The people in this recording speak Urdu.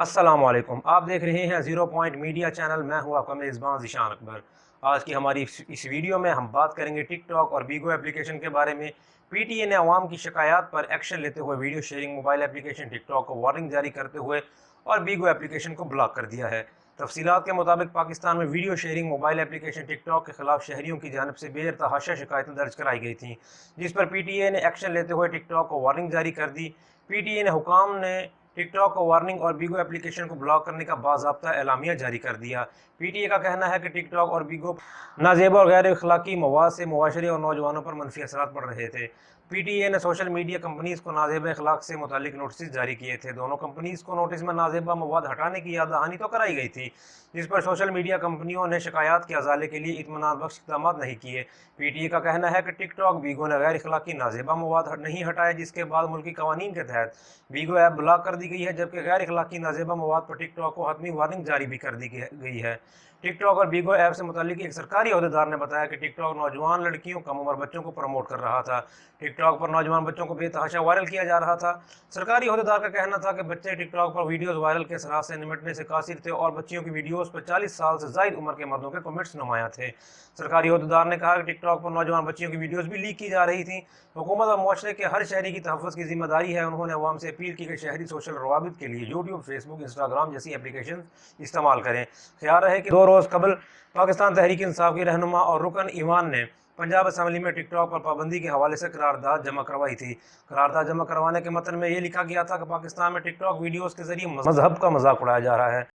السلام علیکم، آپ دیکھ رہے ہیں زیرو پوائنٹ میڈیا چینل۔ میں ہوں آپ کا میزبان ذیشان اکبر۔ آج کی ہماری اس ویڈیو میں ہم بات کریں گے ٹک ٹاک اور بیگو اپلیکیشن کے بارے میں۔ پی ٹی اے نے عوام کی شکایات پر ایکشن لیتے ہوئے ویڈیو شیئرنگ موبائل اپلیکیشن ٹک ٹاک کو وارننگ جاری کرتے ہوئے اور بیگو اپلیکیشن کو بلاک کر دیا ہے۔ تفصیلات کے مطابق پاکستان میں ویڈیو شیئرنگ موبائل اپلیکیشن ٹک ٹاک کے خلاف شہریوں کی جانب سے بے تحاشا شکایتیں درج کرائی گئی تھیں، جس پر پی ٹی اے نے ایکشن لیتے ہوئے ٹک ٹاک کو وارننگ جاری کر دی۔ پی ٹی اے نے حکام نے ٹک ٹاک کو وارننگ اور بیگو اپلیکیشن کو بلاک کرنے کا باضابطہ اعلامیہ جاری کر دیا۔ پی ٹی اے کا کہنا ہے کہ ٹک ٹاک اور بیگو نازیبا اور غیر اخلاقی مواد سے معاشرے اور نوجوانوں پر منفی اثرات پڑ رہے تھے۔ پی ٹی اے نے سوشل میڈیا کمپنیز کو نازیبا اخلاق سے متعلق نوٹسز جاری کیے تھے۔ دونوں کمپنیز کو نوٹس میں نازیبا مواد ہٹانے کی یاد دہانی تو کرائی گئی تھی، جس پر سوشل میڈیا کمپنیوں نے شکایات کے ازالے کے لیے اطمینان بخش اقدامات نہیں کیے۔ پی ٹی اے کا کہنا ہے کہ ٹک ٹاک بیگو نے غیر اخلاقی نازیبا مواد نہیں ہٹائے، جس کے بعد ملکی قوانین کے تحت بیگو ایپ بلاک کر دی گئی ہے، جبکہ غیر اخلاقی نازیبا مواد پر ٹک ٹاک کو حتمی وارننگ جاری بھی کر دی گئی ہے۔ ٹک ٹاک اور بیگو ایپ سے متعلق ایک سرکاری عہدیدار نے بتایا کہ ٹک ٹاک نوجوان لڑکیوں کم عمر بچوں کو پروموٹ کر رہا تھا۔ ٹک ٹاک پر نوجوان بچوں کو بے تحاشا وائرل کیا جا رہا تھا۔ سرکاری عہدیدار کا کہنا تھا کہ بچے ٹک ٹاک پر ویڈیوز وائرل کے اثرات سے نمٹنے سے قاصر تھے اور بچیوں کی ویڈیوز پر 40 سال سے زائد عمر کے مردوں کے کمنٹس نمایاں تھے۔ سرکاری عہدیدار نے کہا کہ ٹک ٹاک پر نوجوان بچیوں کی ویڈیوز بھی لیک کی جا رہی تھیں۔ حکومت اور معاشرے کے ہر شہری کی تحفظ کی ذمہ داری ہے۔ انہوں نے عوام سے اپیل کی کہ شہری سوشل روابط کے لیے یوٹیوب، فیس بک، انسٹاگرام جیسی اپلیکیشن استعمال کریں۔ خیال رہے کہ 2 روز قبل پاکستان تحریک انصاف کی رہنما اور رکن ایوان نے پنجاب اسمبلی میں ٹک ٹاک پر پابندی کے حوالے سے قرارداد جمع کروائی تھی۔ قرارداد جمع کروانے کے متن میں یہ لکھا گیا تھا کہ پاکستان میں ٹک ٹاک ویڈیوز کے ذریعے مذہب کا مذاق اڑایا جا رہا ہے۔